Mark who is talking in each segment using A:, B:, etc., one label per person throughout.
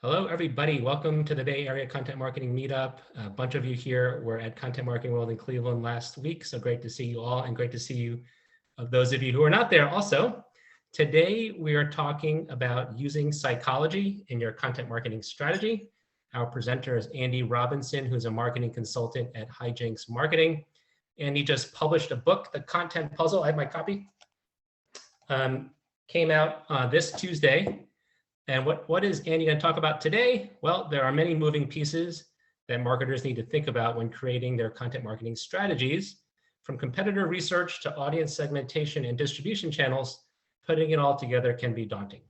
A: Hello, everybody. Welcome to the Bay Area Content Marketing Meetup. A bunch of you here were at Content Marketing World in Cleveland last week, so great to see you all, and great to see you, those of you who are not there also. Today, we are talking about using psychology in your content marketing strategy. Our presenter is Andy Robinson, who's a marketing consultant at Hijinx Marketing, and he just published a book, The Content Puzzle. I have my copy. Came out this Tuesday. And what is Andy going to talk about today? Well, there are many moving pieces that marketers need to think about when creating their content marketing strategies. From competitor research to audience segmentation and distribution channels, putting it all together can be daunting.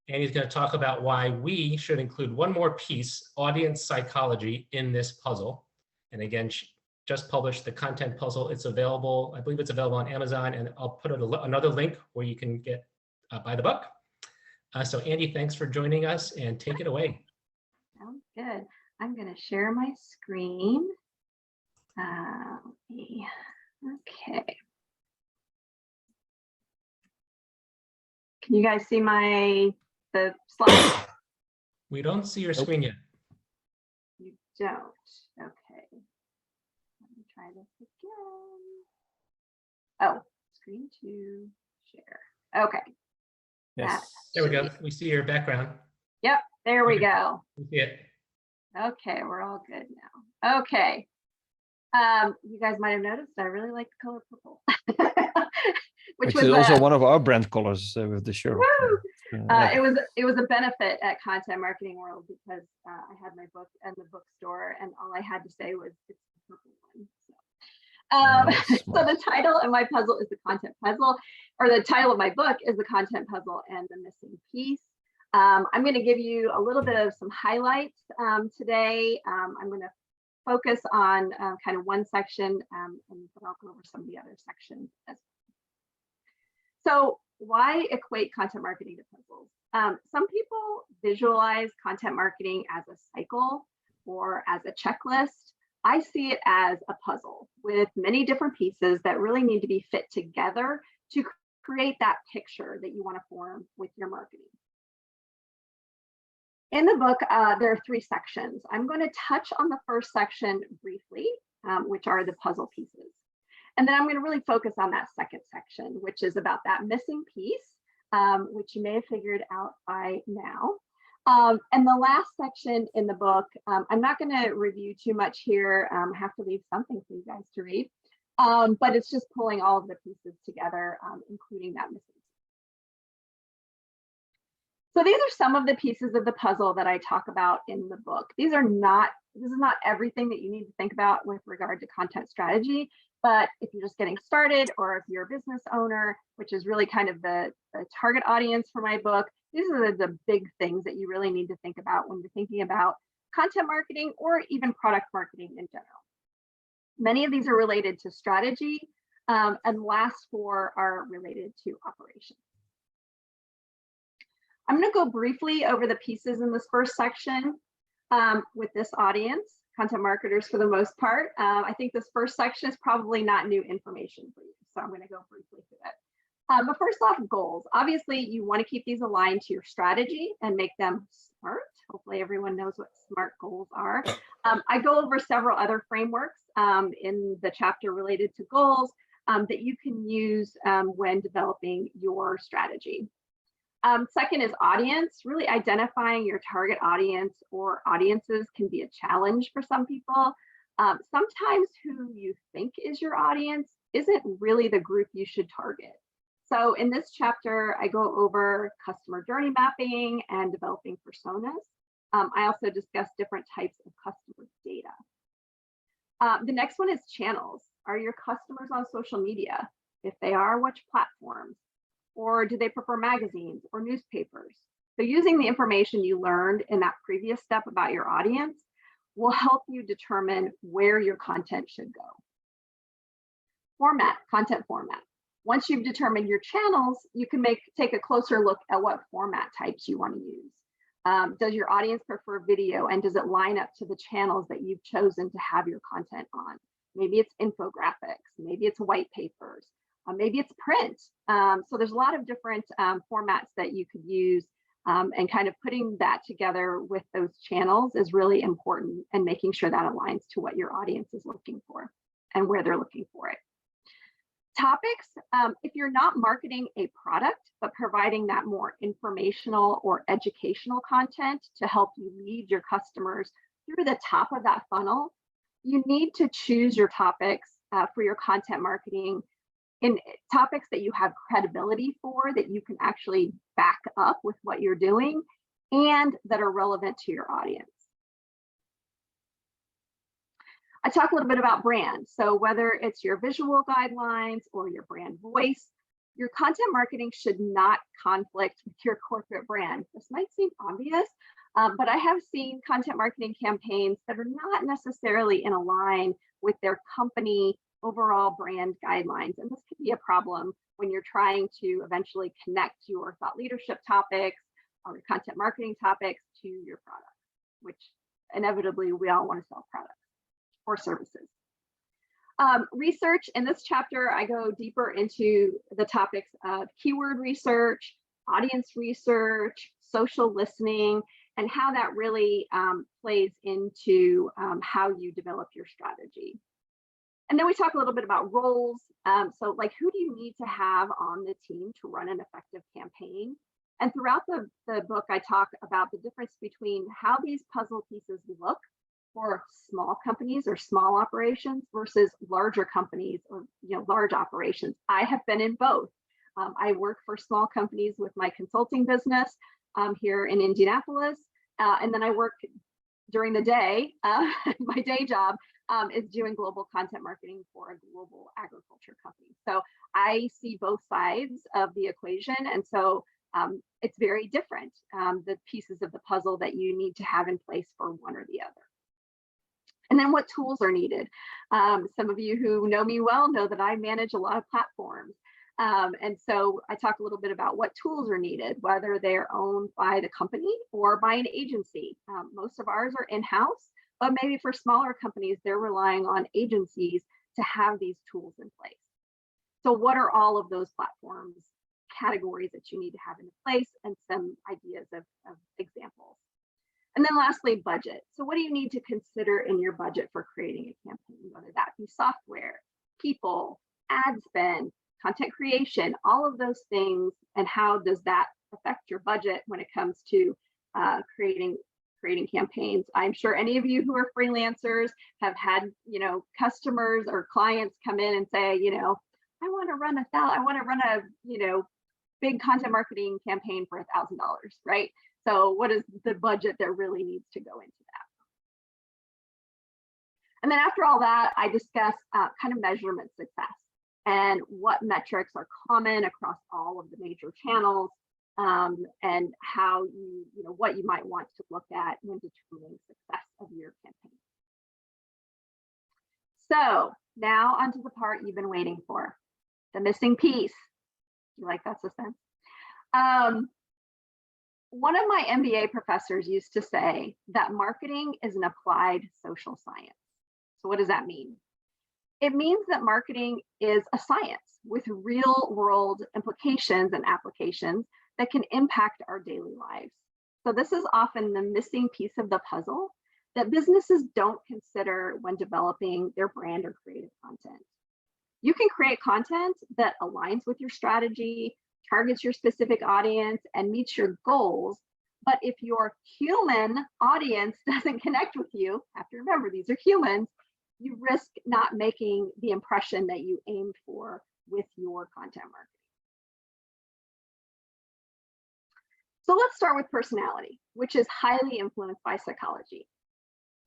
A: Andy's going to talk about why we should include one more piece, audience psychology, in this puzzle. And again, she just published The Content Puzzle. It's available, I believe it's available on Amazon, and I'll put another link where you can get buy the book. So Andy, thanks for joining us, and take it away.
B: Sounds good. I'm going to share my screen. Okay. Can you guys see the slide?
A: We don't see your screen yet.
B: You don't. Okay. Let me try this again. Oh, screen to share. Okay.
A: Yes. There we go. We see your background.
B: Yep, there we go.
A: We see it.
B: Okay, we're all good now. Okay. You guys might have noticed I really like the color purple. Which
C: was also one of our brand colors with the shirt.
B: It was a benefit at Content Marketing World because I had my book in the bookstore and all I had to say was it's the purple one. So the title of my puzzle is The Content Puzzle, or the title of my book is The Content Puzzle and the Missing Piece. I'm going to give you a little bit of some highlights today. I'm going to focus on kind of one section, but I'll go over some of the other sections as well. So why equate content marketing to puzzles? Some people visualize content marketing as a cycle or as a checklist. I see it as a puzzle with many different pieces that really need to be fit together to create that picture that you want to form with your marketing. In the book, there are 3 sections. I'm going to touch on the first section briefly, which are the puzzle pieces. And then I'm going to really focus on that second section, which is about that missing piece, which you may have figured out by now. And the last section in the book, I'm not going to review too much here. I have to leave something for you guys to read, but it's just pulling all of the pieces together, including that missing. So these are some of the pieces of the puzzle that I talk about in the book. This is not everything that you need to think about with regard to content strategy, but if you're just getting started or if you're a business owner, which is really kind of the target audience for my book, these are the big things that you really need to think about when you're thinking about content marketing or even product marketing in general. Many of these are related to strategy, and last 4 are related to operations. I'm going to go briefly over the pieces in this first section with this audience, content marketers for the most part. I think this first section is probably not new information for you, so I'm going to go briefly through it. But first off, goals. Obviously, you want to keep these aligned to your strategy and make them smart. Hopefully, everyone knows what SMART goals are. I go over several other frameworks in the chapter related to goals that you can use when developing your strategy. Second is audience. Really identifying your target audience or audiences can be a challenge for some people. Sometimes who you think is your audience isn't really the group you should target. So in this chapter, I go over customer journey mapping and developing personas. I also discuss different types of customer data. The next one is channels. Are your customers on social media? If they are, which platforms? Or do they prefer magazines or newspapers? So using the information you learned in that previous step about your audience will help you determine where your content should go. Format, content format. Once you've determined your channels, you can take a closer look at what format types you want to use. Does your audience prefer video, and does it line up to the channels that you've chosen to have your content on? Maybe it's infographics, maybe it's white papers, maybe it's print. So there's a lot of different formats that you could use And kind of putting that together with those channels is really important, and making sure that aligns to what your audience is looking for and where they're looking for it. Topics, if you're not marketing a product, but providing that more informational or educational content to help you lead your customers through the top of that funnel, you need to choose your topics for your content marketing in topics that you have credibility for, that you can actually back up with what you're doing, and that are relevant to your audience. I talk a little bit about brand. So whether it's your visual guidelines or your brand voice, your content marketing should not conflict with your corporate brand. This might seem obvious, but I have seen content marketing campaigns that are not necessarily in line with their company overall brand guidelines. And this could be a problem when you're trying to eventually connect your thought leadership topics or your content marketing topics to your product, which inevitably we all want to sell products or services. Research. In this chapter, I go deeper into the topics of keyword research, audience research, social listening, and how that really plays into how you develop your strategy. And then we talk a little bit about roles. So like, who do you need to have on the team to run an effective campaign? And throughout the book, I talk about the difference between how these puzzle pieces look for small companies or small operations versus larger companies or large operations. I have been in both. I work for small companies with my consulting business here in Indianapolis, and then I work during the day. My day job is doing global content marketing for a global agriculture company. So I see both sides of the equation, and so it's very different, the pieces of the puzzle that you need to have in place for one or the other. And then what tools are needed. Some of you who know me well know that I manage a lot of platforms. And so I talk a little bit about what tools are needed, whether they're owned by the company or by an agency. Most of ours are in-house, but maybe for smaller companies, they're relying on agencies to have these tools in place. So what are all of those platforms, categories that you need to have in place, and some ideas of examples. And then lastly, budget. So what do you need to consider in your budget for creating a campaign, whether that be software, people, ad spend, content creation, all of those things, and how does that affect your budget when it comes to creating campaigns? I'm sure any of you who are freelancers have had, customers or clients come in and say, I want to run a big content marketing campaign for $1,000, right? So what is the budget that really needs to go into that? And then after all that, I discuss kind of measurement success and what metrics are common across all of the major channels, and how what you might want to look at when determining success of your campaign. So now onto the part you've been waiting for, the missing piece. You like that suspense? One of my MBA professors used to say that marketing is an applied social science. So what does that mean? It means that marketing is a science with real world implications and applications that can impact our daily lives. So this is often the missing piece of the puzzle that businesses don't consider when developing their brand or creative content. You can create content that aligns with your strategy, targets your specific audience, and meets your goals. But if your human audience doesn't connect with you, have to remember these are humans, you risk not making the impression that you aimed for with your content marketing. So let's start with personality, which is highly influenced by psychology.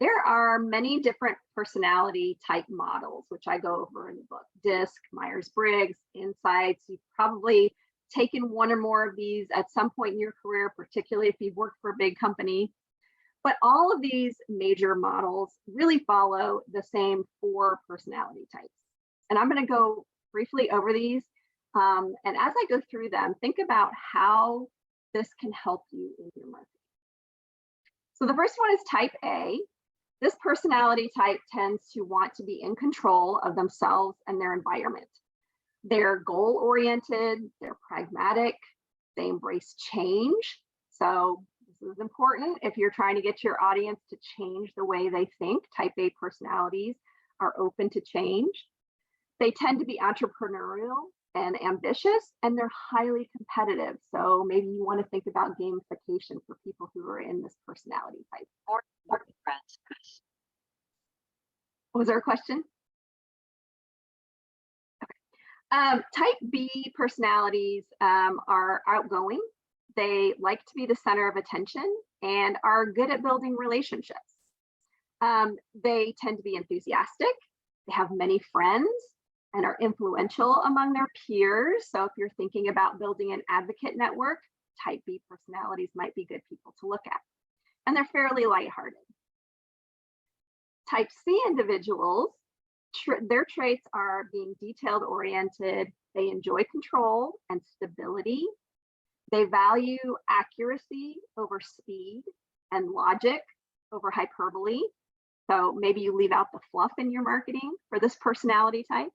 B: There are many different personality type models, which I go over in the book. DISC, Myers-Briggs, Insights. You've probably taken one or more of these at some point in your career, particularly if you've worked for a big company. But all of these major models really follow the same 4 personality types. And I'm going to go briefly over these. And as I go through them, think about how this can help you in your marketing. So the first one is type A. This personality type tends to want to be in control of themselves and their environment. They're goal-oriented, they're pragmatic, they embrace change. So this is important if you're trying to get your audience to change the way they think. Type A personalities are open to change. They tend to be entrepreneurial and ambitious, and they're highly competitive. So maybe you want to think about gamification for people who are in this personality type. Was there a question? Okay. Type B personalities are outgoing. They like to be the center of attention and are good at building relationships. They tend to be enthusiastic. They have many friends and are influential among their peers. So if you're thinking about building an advocate network, type B personalities might be good people to look at. And they're fairly lighthearted. Type C individuals, their traits are being detailed oriented. They enjoy control and stability. They value accuracy over speed and logic over hyperbole. So maybe you leave out the fluff in your marketing for this personality type.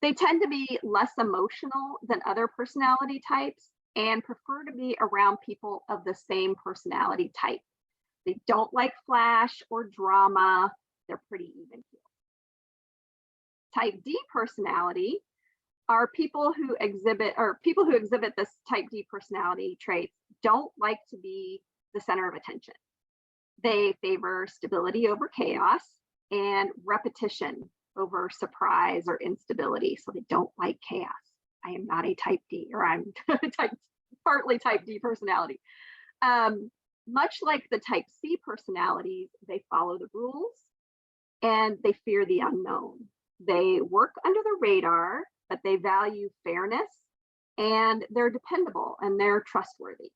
B: They tend to be less emotional than other personality types and prefer to be around people of the same personality type. They don't like flash or drama. They're pretty even keeled. Type D personality are people who exhibit this type D personality traits don't like to be the center of attention. They favor stability over chaos and repetition over surprise or instability. So they don't like chaos. I am not a type D, or I'm partly type D personality. Much like the type C personalities, they follow the rules and they fear the unknown. They work under the radar, but they value fairness and they're dependable and they're trustworthy.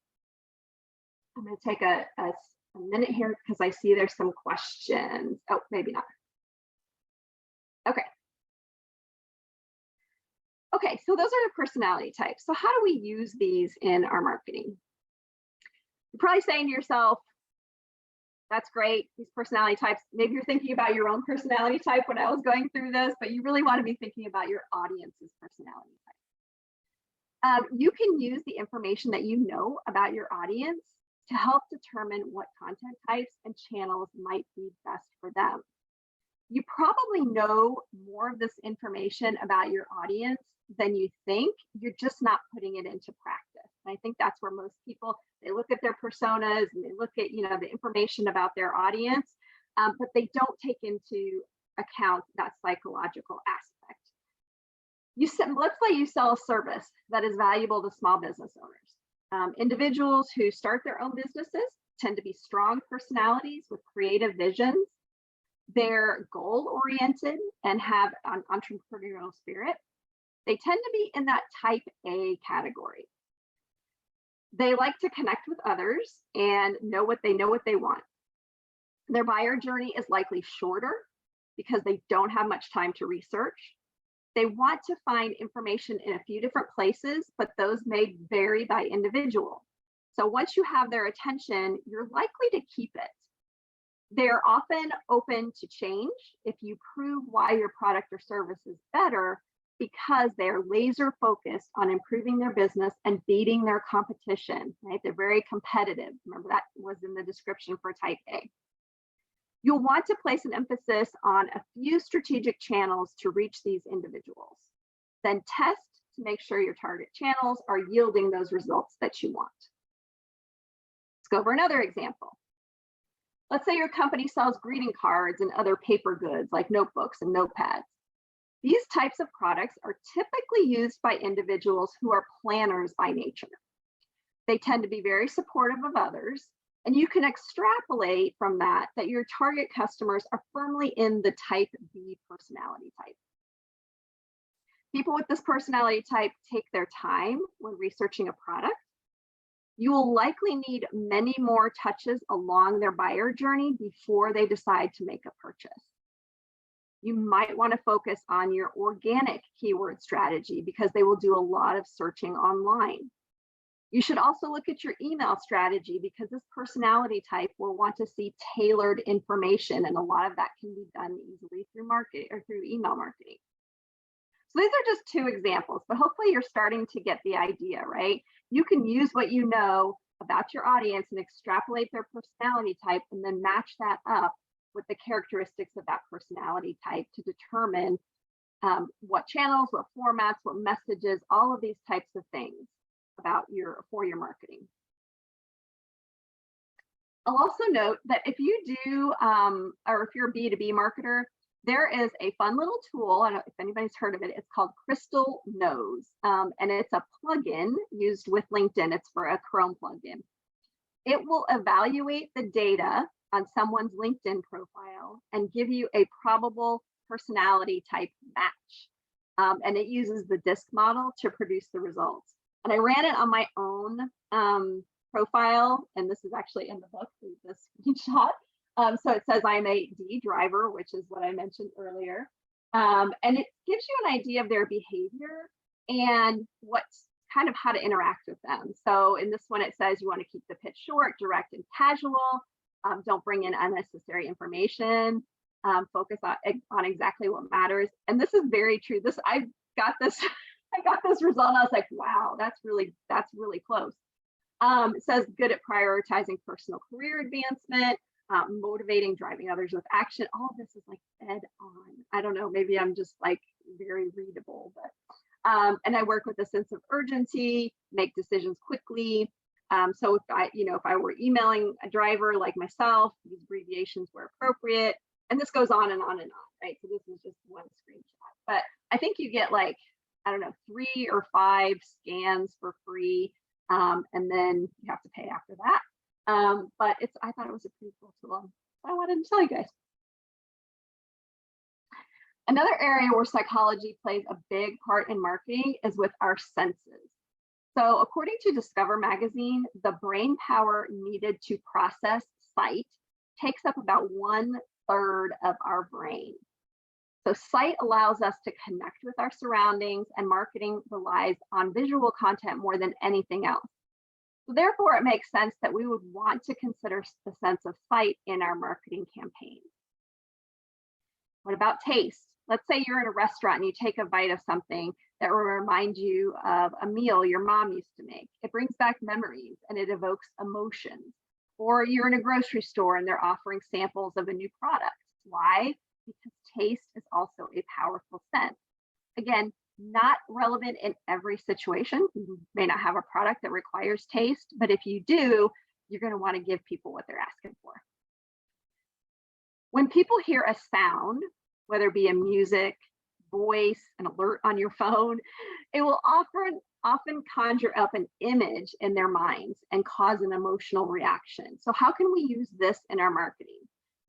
B: I'm going to take a minute here because I see there's some questions. Oh, maybe not. Okay. Okay, so those are the personality types. So how do we use these in our marketing? You're probably saying to yourself, that's great, these personality types. Maybe you're thinking about your own personality type when I was going through this, but you really want to be thinking about your audience's personality type. You can use the information that you know about your audience to help determine what content types and channels might be best for them. You probably know more of this information about your audience than you think. You're just not putting it into practice. And I think that's where most people, they look at their personas and they look at, the information about their audience, but they don't take into account that psychological aspect. Let's say you sell a service that is valuable to small business owners. Individuals who start their own businesses tend to be strong personalities with creative visions. They're goal-oriented and have an entrepreneurial spirit. They tend to be in that type A category. They like to connect with others and know what they want. Their buyer journey is likely shorter because they don't have much time to research. They want to find information in a few different places, but those may vary by individual. So once you have their attention, you're likely to keep it. They're often open to change if you prove why your product or service is better, because they're laser focused on improving their business and beating their competition, right? They're very competitive. Remember, that was in the description for type A. You'll want to place an emphasis on a few strategic channels to reach these individuals. Then test to make sure your target channels are yielding those results that you want. Let's go over another example. Let's say your company sells greeting cards and other paper goods like notebooks and notepads. These types of products are typically used by individuals who are planners by nature. They tend to be very supportive of others, and you can extrapolate from that your target customers are firmly in the type B personality type. People with this personality type take their time when researching a product. You will likely need many more touches along their buyer journey before they decide to make a purchase. You might want to focus on your organic keyword strategy because they will do a lot of searching online. You should also look at your email strategy because this personality type will want to see tailored information, and a lot of that can be done easily through email marketing. So these are just two examples, but hopefully you're starting to get the idea, right? You can use what you know about your audience and extrapolate their personality type, and then match that up with the characteristics of that personality type to determine what channels, what formats, what messages, all of these types of things for your marketing. I'll also note that if you do, or if you're a B2B marketer, there is a fun little tool. I don't know if anybody's heard of it. It's called Crystal Knows, and it's a plugin used with LinkedIn. It's for a Chrome plugin. It will evaluate the data on someone's LinkedIn profile and give you a probable personality type match. And it uses the DISC model to produce the results. And I ran it on my own profile, and this is actually in the book, this screenshot. So it says I'm a D driver, which is what I mentioned earlier. And it gives you an idea of their behavior and what's kind of how to interact with them. So in this one, it says you want to keep the pitch short, direct, and casual. Don't bring in unnecessary information. Focus on exactly what matters. And this is very true. I got this result and I was like, wow, that's really close. It says good at prioritizing personal career advancement, motivating, driving others with action. All of this is like dead on. I don't know, maybe I'm just like very readable, but and I work with a sense of urgency, make decisions quickly. So if I were emailing a driver like myself, these abbreviations were appropriate. And this goes on and on and on, right? So this is just one screenshot. But I think you get like, I don't know, 3 or 5 scans for free. And then you have to pay after that. But I thought it was a pretty cool tool. So I wanted to tell you guys. Another area where psychology plays a big part in marketing is with our senses. So according to Discover magazine, the brain power needed to process sight takes up about 1/3 of our brain. So sight allows us to connect with our surroundings, and marketing relies on visual content more than anything else. So therefore, it makes sense that we would want to consider the sense of sight in our marketing campaigns. What about taste? Let's say you're in a restaurant and you take a bite of something that will remind you of a meal your mom used to make. It brings back memories and it evokes emotions. Or you're in a grocery store and they're offering samples of a new product. Why? Because taste is also a powerful sense. Again, not relevant in every situation. You may not have a product that requires taste, but if you do, you're going to want to give people what they're asking for. When people hear a sound, whether it be a music, voice, an alert on your phone, it will often conjure up an image in their minds and cause an emotional reaction. So how can we use this in our marketing?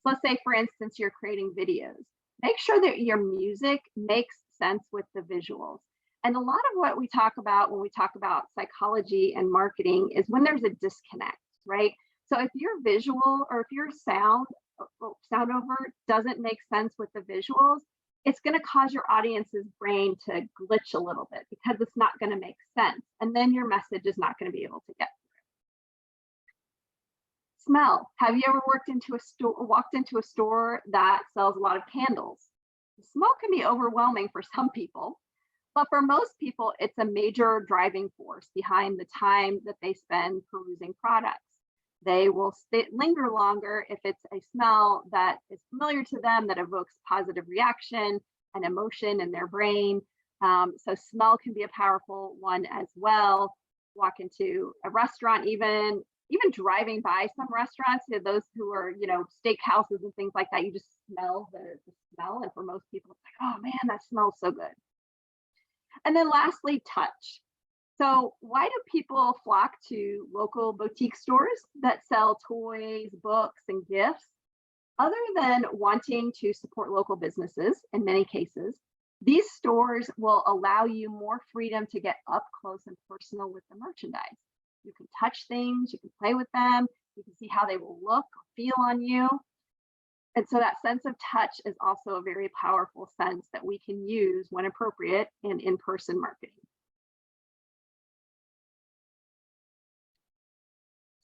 B: So let's say, for instance, you're creating videos. Make sure that your music makes sense with the visuals. And a lot of what we talk about when we talk about psychology and marketing is when there's a disconnect, right? So if your visual or if your sound over doesn't make sense with the visuals, it's going to cause your audience's brain to glitch a little bit because it's not going to make sense. And then your message is not going to be able to get through. Smell. Have you ever walked into a store that sells a lot of candles? The smell can be overwhelming for some people, but for most people, it's a major driving force behind the time that they spend perusing products. They will linger longer if it's a smell that is familiar to them, that evokes positive reaction and emotion in their brain. So smell can be a powerful one as well. Walk into a restaurant, even driving by some restaurants, those who are, steakhouses and things like that, you just smell the smell. And for most people, it's like, oh man, that smells so good. And then lastly, touch. So why do people flock to local boutique stores that sell toys, books, and gifts? Other than wanting to support local businesses, in many cases, these stores will allow you more freedom to get up close and personal with the merchandise. You can touch things, you can play with them, you can see how they will look or feel on you. And so that sense of touch is also a very powerful sense that we can use when appropriate in in-person marketing.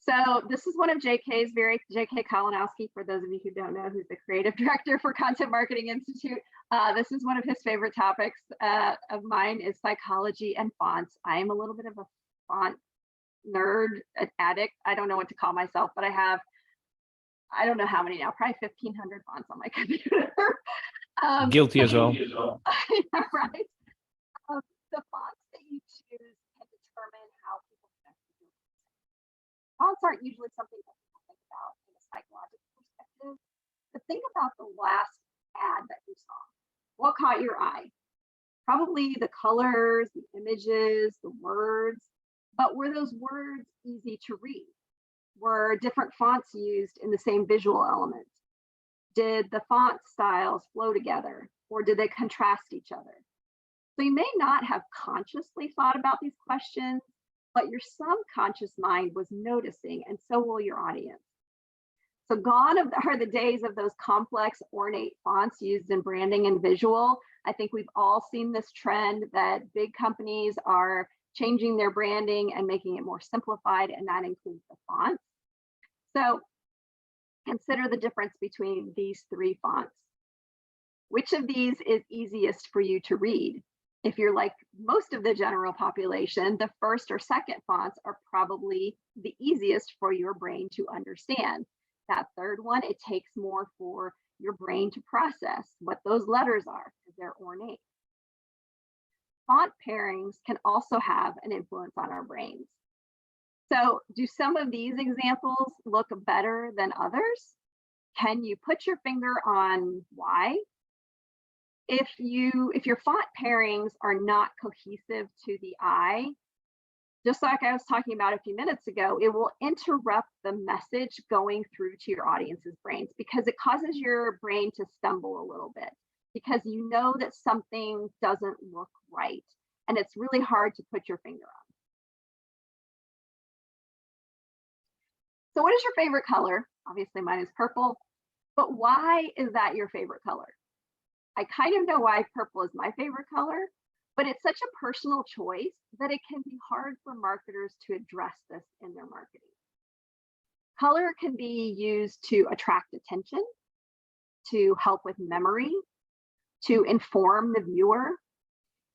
B: So this is one of J.K. Kalinowski, for those of you who don't know, who's the creative director for Content Marketing Institute. This is one of his favorite topics of mine is psychology and fonts. I am a little bit of a font nerd, an addict. I don't know what to call myself, but I don't know how many now, probably 1,500 fonts on my computer.
C: Guilty as well.
B: Right. The fonts that you choose can determine how people connect with you. Fonts aren't usually something that people think about in a psychological perspective, but think about the last ad that you saw. What caught your eye? Probably the colors, the images, the words, but were those words easy to read? Were different fonts used in the same visual element? Did the font styles flow together, or did they contrast each other? So you may not have consciously thought about these questions, but your subconscious mind was noticing, and so will your audience. So gone are the days of those complex, ornate fonts used in branding and visual. I think we've all seen this trend that big companies are changing their branding and making it more simplified, and that includes the fonts. So consider the difference between these three fonts. Which of these is easiest for you to read? If you're like most of the general population, the first or second fonts are probably the easiest for your brain to understand. That third one, it takes more for your brain to process what those letters are because they're ornate. Font pairings can also have an influence on our brains. So do some of these examples look better than others? Can you put your finger on why? If your font pairings are not cohesive to the eye, just like I was talking about a few minutes ago, it will interrupt the message going through to your audience's brains because it causes your brain to stumble a little bit because you know that something doesn't look right and it's really hard to put your finger on. So what is your favorite color? Obviously mine is purple, but why is that your favorite color? I kind of know why purple is my favorite color, but it's such a personal choice that it can be hard for marketers to address this in their marketing. Color can be used to attract attention, to help with memory, to inform the viewer.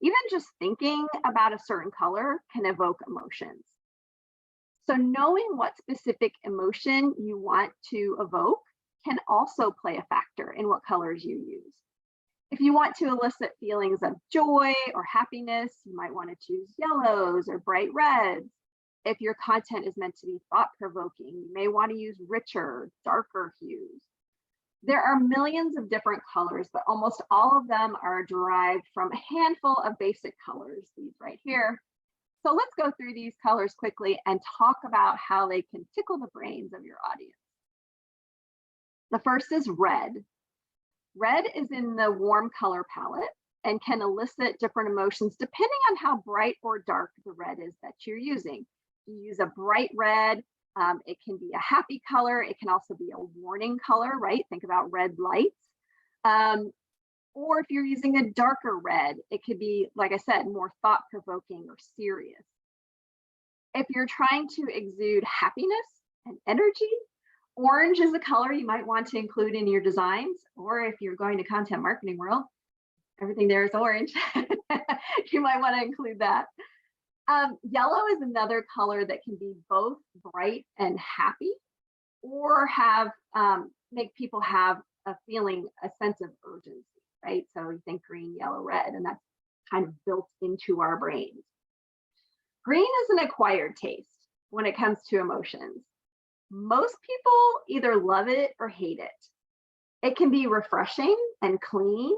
B: Even just thinking about a certain color can evoke emotions. So knowing what specific emotion you want to evoke can also play a factor in what colors you use. If you want to elicit feelings of joy or happiness, you might want to choose yellows or bright reds. If your content is meant to be thought-provoking, you may want to use richer, darker hues. There are millions of different colors, but almost all of them are derived from a handful of basic colors, these right here. So let's go through these colors quickly and talk about how they can tickle the brains of your audience. The first is red. Red is in the warm color palette and can elicit different emotions depending on how bright or dark the red is that you're using. You use a bright red, it can be a happy color. It can also be a warning color, right? Think about red lights. Or if you're using a darker red, it could be, like I said, more thought-provoking or serious. If you're trying to exude happiness and energy, orange is a color you might want to include in your designs, or if you're going to content marketing world, everything there is orange. You might want to include that. Yellow is another color that can be both bright and happy, or have make people have a feeling, a sense of urgency, right? So you think green, yellow, red, and that's kind of built into our brains. Green is an acquired taste when it comes to emotions. Most people either love it or hate it. It can be refreshing and clean.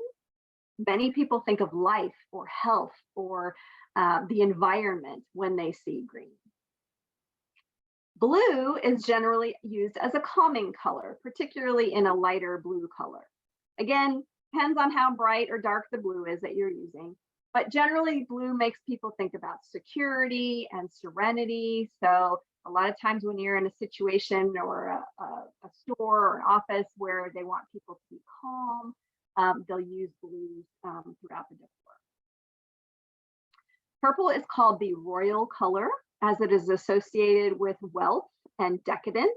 B: Many people think of life or health or the environment when they see green. Blue is generally used as a calming color, particularly in a lighter blue color. Again, depends on how bright or dark the blue is that you're using, but generally blue makes people think about security and serenity. So a lot of times when you're in a situation or a store or an office where they want people to be calm, they'll use blue throughout the decor. Purple is called the royal color as it is associated with wealth and decadence.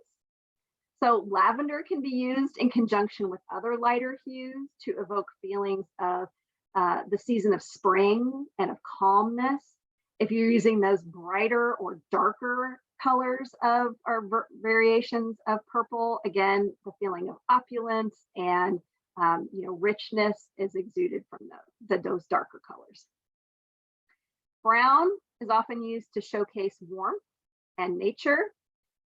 B: So lavender can be used in conjunction with other lighter hues to evoke feelings of the season of spring and of calmness. If you're using those brighter or darker colors of or variations of purple, again, the feeling of opulence and richness is exuded from those darker colors. Brown is often used to showcase warmth and nature.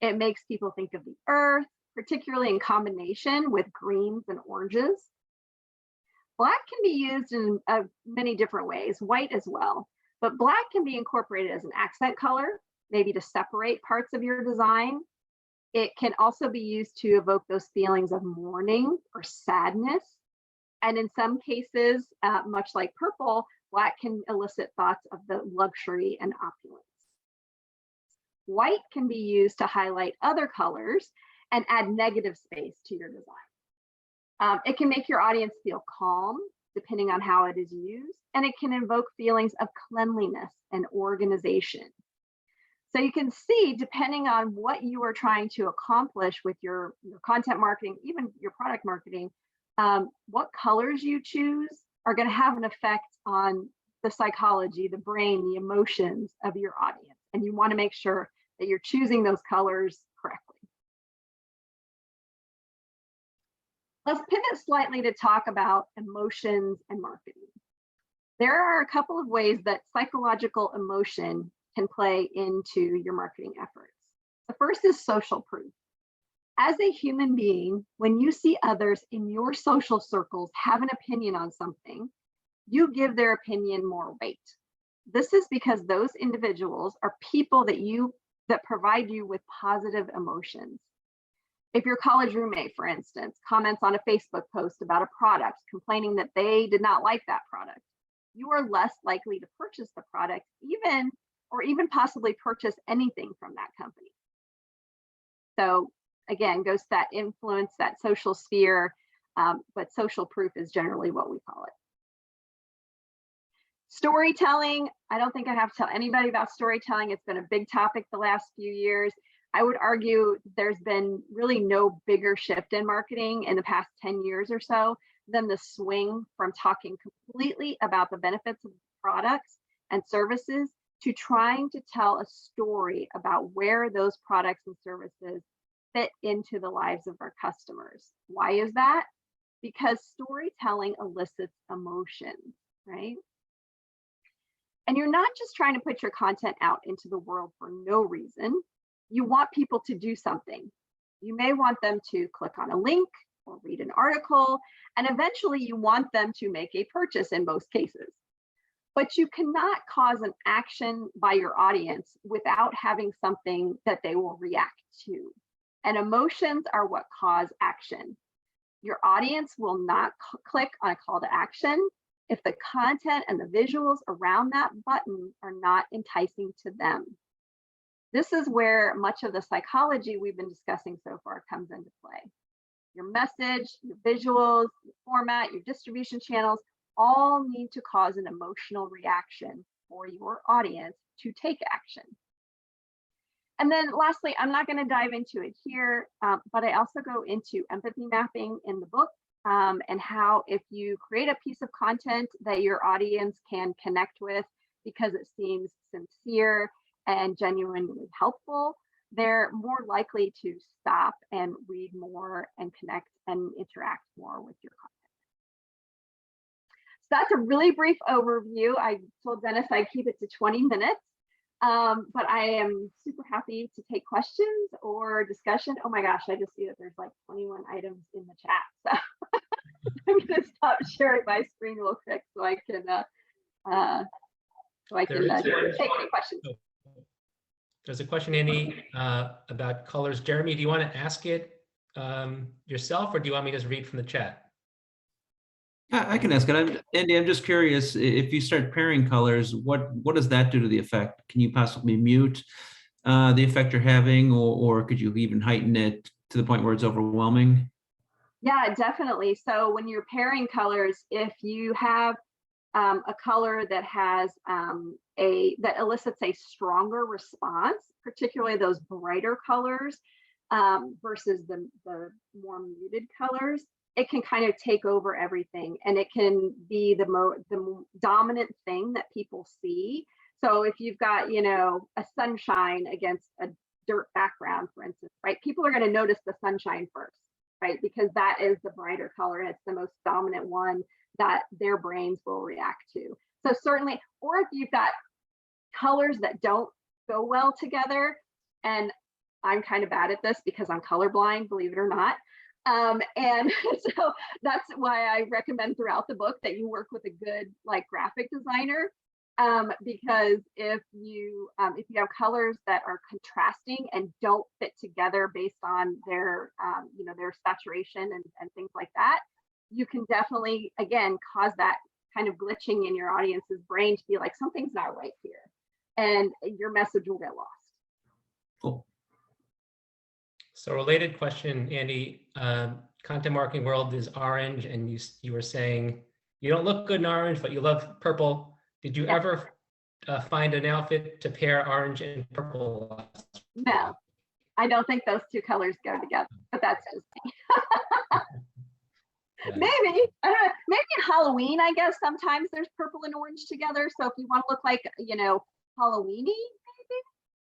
B: It makes people think of the earth, particularly in combination with greens and oranges. Black can be used in many different ways, white as well, but black can be incorporated as an accent color, maybe to separate parts of your design. It can also be used to evoke those feelings of mourning or sadness. And in some cases, much like purple, black can elicit thoughts of the luxury and opulence. White can be used to highlight other colors and add negative space to your design. It can make your audience feel calm, depending on how it is used, and it can invoke feelings of cleanliness and organization. So you can see, depending on what you are trying to accomplish with your content marketing, even your product marketing, what colors you choose are going to have an effect on the psychology, the brain, the emotions of your audience. And you want to make sure that you're choosing those colors correctly. Let's pivot slightly to talk about emotions and marketing. There are a couple of ways that psychological emotion can play into your marketing efforts. The first is social proof. As a human being, when you see others in your social circles have an opinion on something, you give their opinion more weight. This is because those individuals are people that provide you with positive emotions. If your college roommate, for instance, comments on a Facebook post about a product, complaining that they did not like that product, you are less likely to purchase the product, even possibly purchase anything from that company. So again, goes to that influence, that social sphere, but social proof is generally what we call it. Storytelling, I don't think I have to tell anybody about storytelling. It's been a big topic the last few years. I would argue there's been really no bigger shift in marketing in the past 10 years or so than the swing from talking completely about the benefits of products and services to trying to tell a story about where those products and services fit into the lives of our customers. Why is that? Because storytelling elicits emotions, right? And you're not just trying to put your content out into the world for no reason. You want people to do something. You may want them to click on a link or read an article, and eventually you want them to make a purchase in most cases. But you cannot cause an action by your audience without having something that they will react to. And emotions are what cause action. Your audience will not click on a call to action if the content and the visuals around that button are not enticing to them. This is where much of the psychology we've been discussing so far comes into play. Your message, your visuals, your format, your distribution channels all need to cause an emotional reaction for your audience to take action. And then lastly, I'm not going to dive into it here, but I also go into empathy mapping in the book and how if you create a piece of content that your audience can connect with because it seems sincere and genuinely helpful, they're more likely to stop and read more and connect and interact more with your content. So that's a really brief overview. I told Dennis I'd keep it to 20 minutes, but I am super happy to take questions or discussion. Oh my gosh, I just see that there's like 21 items in the chat. So I'm gonna stop sharing my screen real quick so I can take any questions.
A: There's a question, Andy, about colors. Jeremy, do you want to ask it yourself, or do you want me to just read from the chat?
C: I can ask it. Andy, I'm just curious, if you start pairing colors, what does that do to the effect? Can you possibly mute the effect you're having, or could you even heighten it to the point where it's overwhelming?
B: Yeah, definitely. So when you're pairing colors, if you have a color that has that elicits a stronger response, particularly those brighter colors versus the more muted colors, it can kind of take over everything, and it can be the dominant thing that people see. So if you've got, a sunshine against a dirt background, for instance, right? People are going to notice the sunshine first, right? Because that is the brighter color. It's the most dominant one that their brains will react to. So certainly, or if you've got colors that don't go well together, and I'm kind of bad at this because I'm colorblind, believe it or not. And so that's why I recommend throughout the book that you work with a good like graphic designer, because if you have colors that are contrasting and don't fit together based on their their saturation and things like that, you can definitely again cause that kind of glitching in your audience's brain to be like something's not right here, and your message will get lost.
C: Cool.
A: So related question, Andy, content marketing world is orange, and you were saying you don't look good in orange, but you love purple. Did you ever find an outfit to pair orange and purple?
B: No, I don't think those two colors go together, but that's just me. Maybe, I don't know, maybe in Halloween, I guess sometimes there's purple and orange together. So if you want to look like, Halloweeny, maybe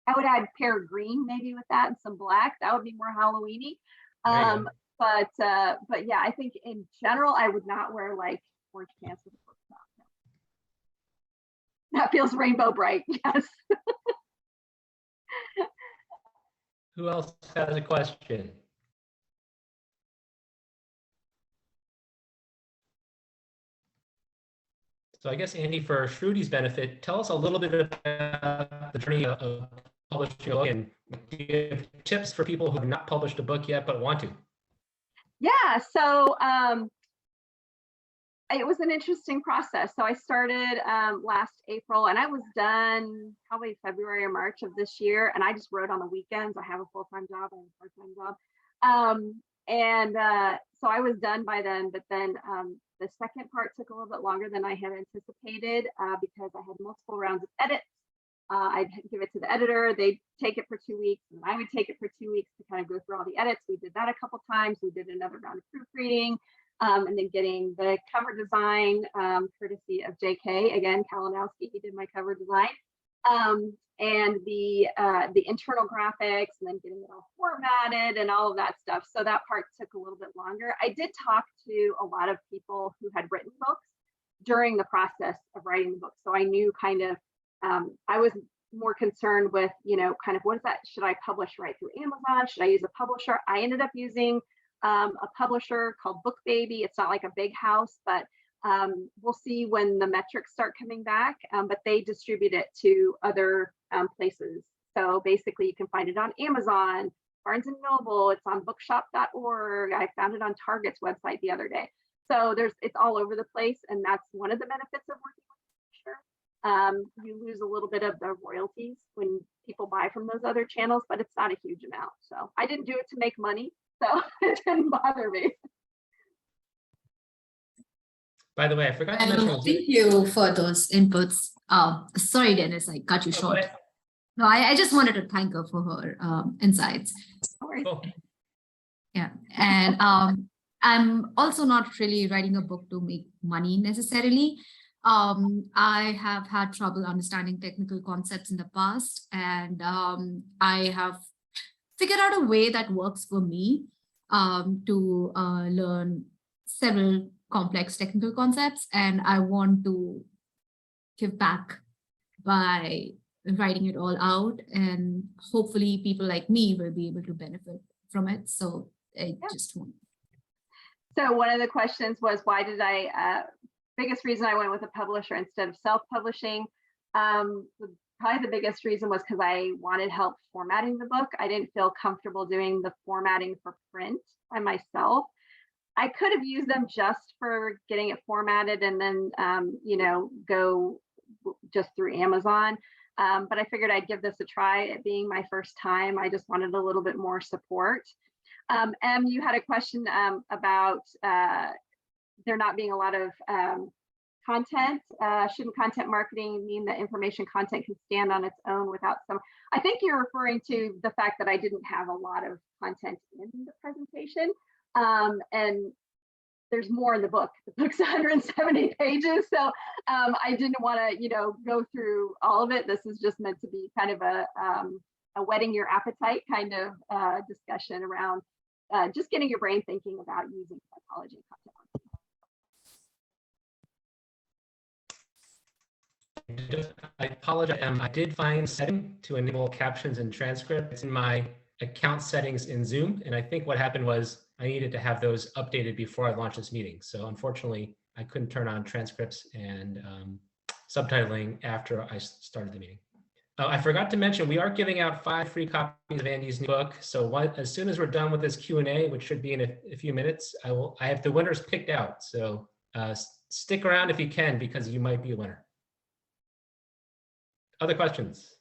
B: I would add a pair of green maybe with that and some black. That would be more Halloweeny. But yeah, I think in general, I would not wear like orange pants with a purple top. No. That feels rainbow bright, yes.
A: Who else has a question? So I guess, Andy, for Shrudi's benefit, tell us a little bit about the journey of publishing a book, and give tips for people who have not published a book yet but want to.
B: Yeah, so it was an interesting process. So I started last April, and I was done probably February or March of this year. And I just wrote on the weekends. I have a full-time job and a part-time job. So I was done by then, but then the second part took a little bit longer than I had anticipated because I had multiple rounds of edits. I'd give it to the editor, they'd take it for 2 weeks, and I would take it for 2 weeks to kind of go through all the edits. We did that a couple times. We did another round of proofreading, and then getting the cover design, courtesy of JK, again, Kalinowski, he did my cover design. And the internal graphics, and then getting it all formatted and all of that stuff. So that part took a little bit longer. I did talk to a lot of people who had written books during the process of writing the book. So I knew kind of, I was more concerned with, kind of what is that? Should I publish right through Amazon? Should I use a publisher? I ended up using a publisher called BookBaby. It's not like a big house, but we'll see when the metrics start coming back, but they distribute it to other places. So basically you can find it on Amazon, Barnes and Noble, it's on bookshop.org. I found it on Target's website the other day. So it's all over the place. And that's one of the benefits of working with a publisher. You lose a little bit of the royalties when people buy from those other channels, but it's not a huge amount. So I didn't do it to make money, so it didn't bother me.
A: By the way, I forgot to mention.
D: Thank you for those inputs. Sorry, Dennis, I cut you short. No, I just wanted to thank her for her insights.
A: Cool.
D: Yeah, and I'm also not really writing a book to make money necessarily. I have had trouble understanding technical concepts in the past, and I have figured out a way that works for me to learn several complex technical concepts, and I want to give back by writing it all out, and hopefully people like me will be able to benefit from it. So I just want.
B: So one of the questions was, why did biggest reason I went with a publisher instead of self-publishing? Probably the biggest reason was because I wanted help formatting the book. I didn't feel comfortable doing the formatting for print by myself. I could have used them just for getting it formatted and then, go just through Amazon. But I figured I'd give this a try. It being my first time, I just wanted a little bit more support. You had a question about there not being a lot of content. Shouldn't content marketing mean that information content can stand on its own without some? I think you're referring to the fact that I didn't have a lot of content in the presentation. And there's more in the book. The book's 170 pages. So I didn't want to, go through all of it. This is just meant to be kind of a a whetting your appetite kind of discussion around just getting your brain thinking about using psychology and content marketing.
A: I apologize. I did find setting to enable captions and transcripts. It's in my account settings in Zoom. And I think what happened was I needed to have those updated before I launched this meeting. So unfortunately, I couldn't turn on transcripts and subtitling after I started the meeting. I forgot to mention, we are giving out 5 free copies of Andy's new book. So as soon as we're done with this Q&A, which should be in a few minutes, I have the winners picked out. So stick around if you can, because you might be a winner. Other questions?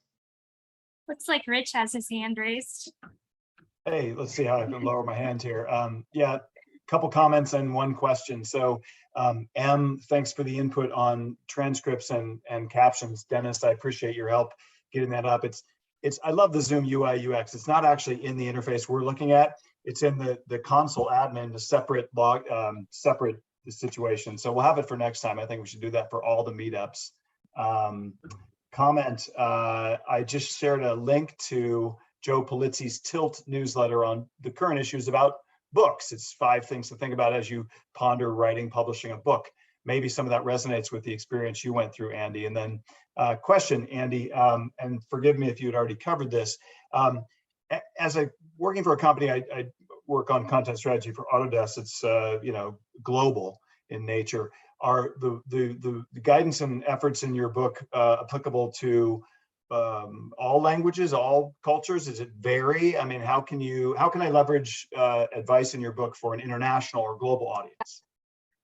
E: Looks like Rich has his hand raised.
F: Hey, let's see how I can lower my hand here. Yeah, a couple comments and one question. So M, thanks for the input on transcripts and captions. Dennis, I appreciate your help getting that up. I love the Zoom UI UX. It's not actually in the interface we're looking at. It's in the console admin, the separate separate situation. So we'll have it for next time. I think we should do that for all the meetups. Comment, I just shared a link to Joe Polizzi's Tilt newsletter on the current issues about books. It's 5 things to think about as you ponder writing, publishing a book. Maybe some of that resonates with the experience you went through, Andy. And then question, Andy, and forgive me if you had already covered this. As working for a company, I work on content strategy for Autodesk. It's global in nature. Are the guidance and efforts in your book applicable to all languages, all cultures? Does it vary? I mean, how can I leverage advice in your book for an international or global audience?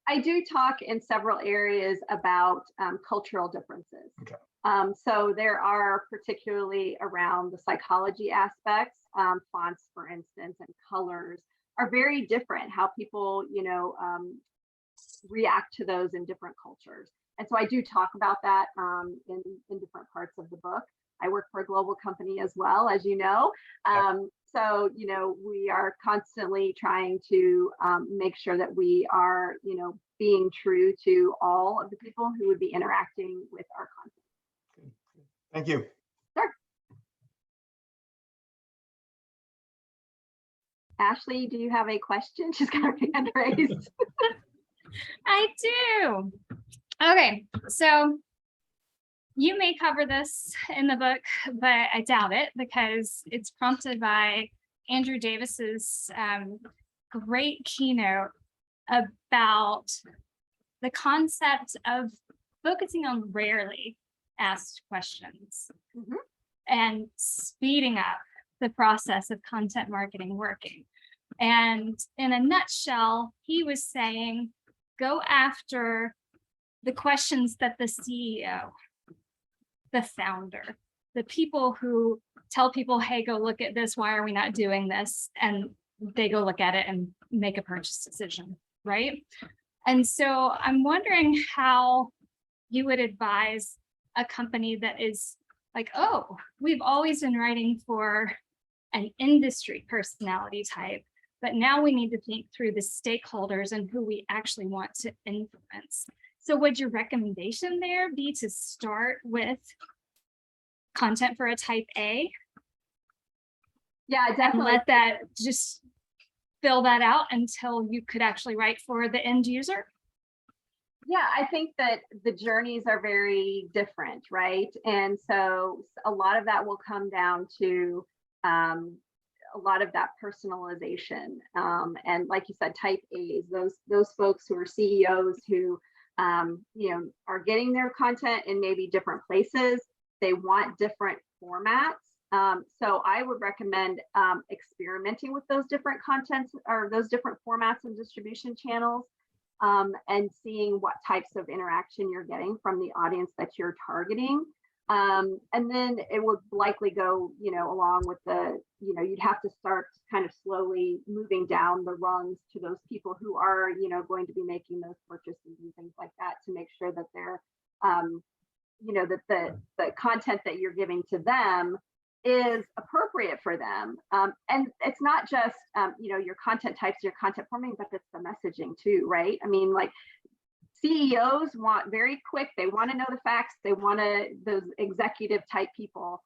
B: I do talk in several areas about cultural differences.
F: Okay.
B: So there are, particularly around the psychology aspects, fonts, for instance, and colors are very different, how people, react to those in different cultures. And so I do talk about that in different parts of the book. I work for a global company as well, as you know. So, we are constantly trying to make sure that we are, being true to all of the people who would be interacting with our content.
F: Thank you.
B: Sure. Ashley, do you have a question? She's got her hand raised.
E: I do. Okay, so you may cover this in the book, but I doubt it because it's prompted by Andrew Davis's great keynote about the concept of focusing on rarely asked questions and speeding up the process of content marketing working. And in a nutshell, he was saying, go after the questions that the CEO, the founder, the people who tell people, hey, go look at this, why are we not doing this? And they go look at it and make a purchase decision, right? And so I'm wondering how you would advise a company that is like, oh, we've always been writing for an industry personality type, but now we need to think through the stakeholders and who we actually want to influence. So would your recommendation there be to start with content for a type A?
B: Yeah, definitely.
E: And let that just fill that out until you could actually write for the end user?
B: Yeah, I think that the journeys are very different, right? And so a lot of that will come down to a lot of that personalization. And like you said, type A's, those folks who are CEOs who are getting their content in maybe different places. They want different formats. So I would recommend experimenting with those different contents or those different formats and distribution channels, and seeing what types of interaction you're getting from the audience that you're targeting. And then it would likely go, along with the, you'd have to start kind of slowly moving down the rungs to those people who are, going to be making those purchases and things like that, to make sure that they're, that the content that you're giving to them is appropriate for them. And it's not just, your content types, your content formatting, but it's the messaging too, right? I mean, like, CEOs want very quick, they want to know the facts, they want to, those executive type people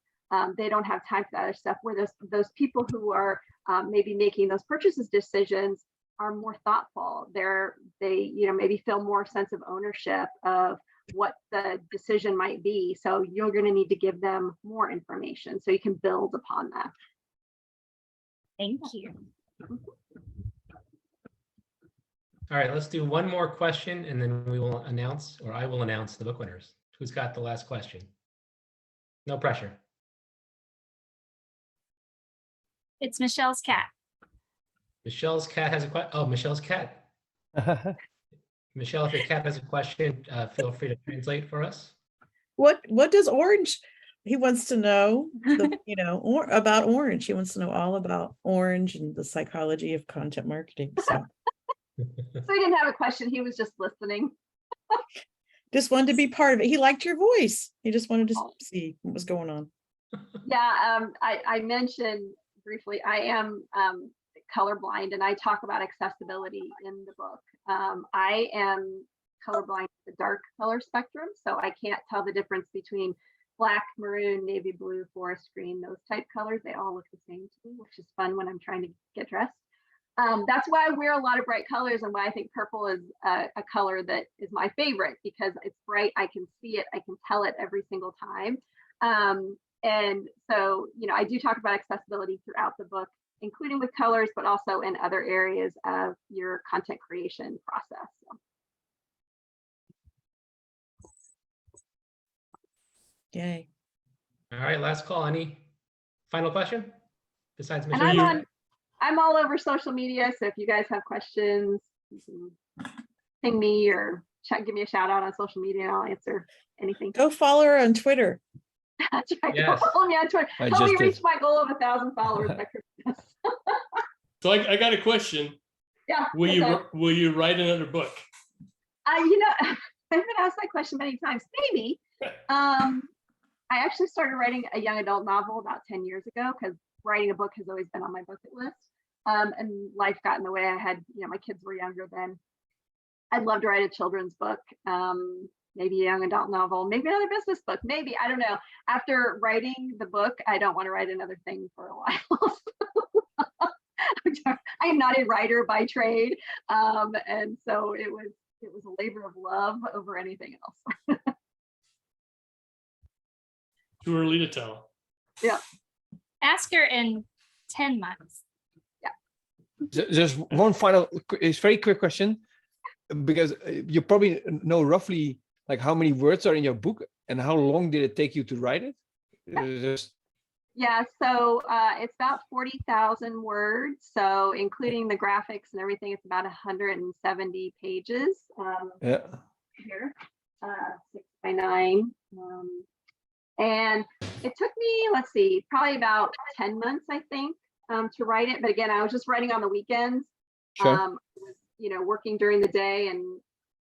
B: they don't have time for that other stuff. Where those people who are maybe making those purchases decisions are more thoughtful. They maybe feel more sense of ownership of what the decision might be. So you're going to need to give them more information so you can build upon that.
E: Thank you.
A: All right, let's do one more question and then we will announce, or I will announce the book winners. Who's got the last question? No pressure.
E: It's Michelle's cat.
A: Michelle's cat has a question. Oh, Michelle's cat. Michelle, if your cat has a question, feel free to translate for us.
G: What does Orange? He wants to know, about Orange. He wants to know all about Orange and the psychology of content marketing. So
B: So he didn't have a question. He was just listening.
G: just wanted to be part of it. He liked your voice. He just wanted to see what was going on.
B: Yeah, I mentioned briefly, I am colorblind, and I talk about accessibility in the book. I am colorblind with the dark color spectrum, so I can't tell the difference between black, maroon, navy blue, forest green, those type colors. They all look the same to me, which is fun when I'm trying to get dressed. That's why I wear a lot of bright colors, and why I think purple is a color that is my favorite, because it's bright. I can see it. I can tell it every single time. And so, I do talk about accessibility throughout the book, including with colors, but also in other areas of your content creation process.
G: Yay.
A: All right, last call. Any final question besides
B: And
A: Michelle?
B: I'm all over social media, so if you guys have questions, you can ping me or give me a shout out on social media, and I'll answer anything.
G: Go follow her on Twitter.
B: That's right.
A: Yes.
B: Go follow me on Twitter.
H: I
B: Help me
H: just
B: reach
H: did.
B: my goal of 1,000 followers by Christmas.
H: So I got a question.
B: Yeah.
H: Will you write another book?
B: I've been asked that question many times. Maybe. I actually started writing a young adult novel about 10 years ago, because writing a book has always been on my bucket list. And life got in the way. I had, my kids were younger then. I'd love to write a children's book, maybe a young adult novel, maybe another business book, maybe, I don't know. After writing the book, I don't want to write another thing for a while. I am not a writer by trade. And so it was a labor of love over anything else.
H: Too early to tell.
B: Yeah.
E: Ask her in 10 months.
I: Just one final, it's very quick question, because you probably know roughly like how many words are in your book and how long did it take you to write it?
B: Yeah, so it's about 40,000 words. So including the graphics and everything, it's about 170 pages.
I: Yeah.
B: Here, 6 by 9. And it took me, let's see, probably about 10 months, I think, to write it. But again, I was just writing on the weekends.
I: Sure.
B: I was, working during the day, and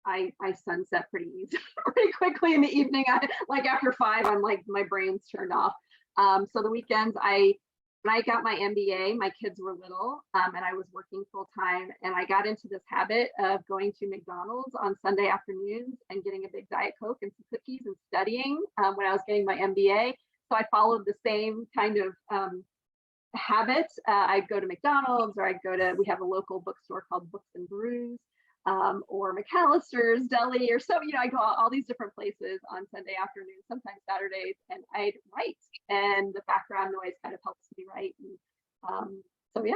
B: I sunset pretty easy, pretty quickly in the evening. Like after 5, I'm like, my brain's turned off. So the weekends, when I got my MBA, my kids were little, and I was working full time, and I got into this habit of going to McDonald's on Sunday afternoons and getting a big Diet Coke and some cookies and studying when I was getting my MBA. So I followed the same kind of habits. I'd go to McDonald's, or we have a local bookstore called Books and Brews, or McAllister's Deli, or so, I go all these different places on Sunday afternoons, sometimes Saturdays, and I'd write, and the background noise kind of helps me write. And, so yeah.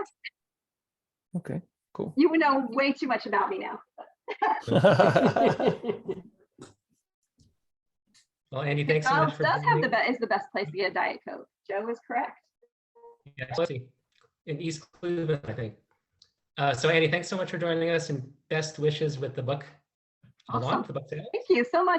I: Okay, cool.
B: You would know way too much about me now.
A: Well, Andi, thanks so much for
B: McDonald's is the best place to get a Diet Coke. Joe is correct.
A: Yes, let's see. In East Cleveland, I think. So Andi, thanks so much for joining us, and best wishes with the book.
B: Awesome.
A: Along with the book today.
B: Thank you so much.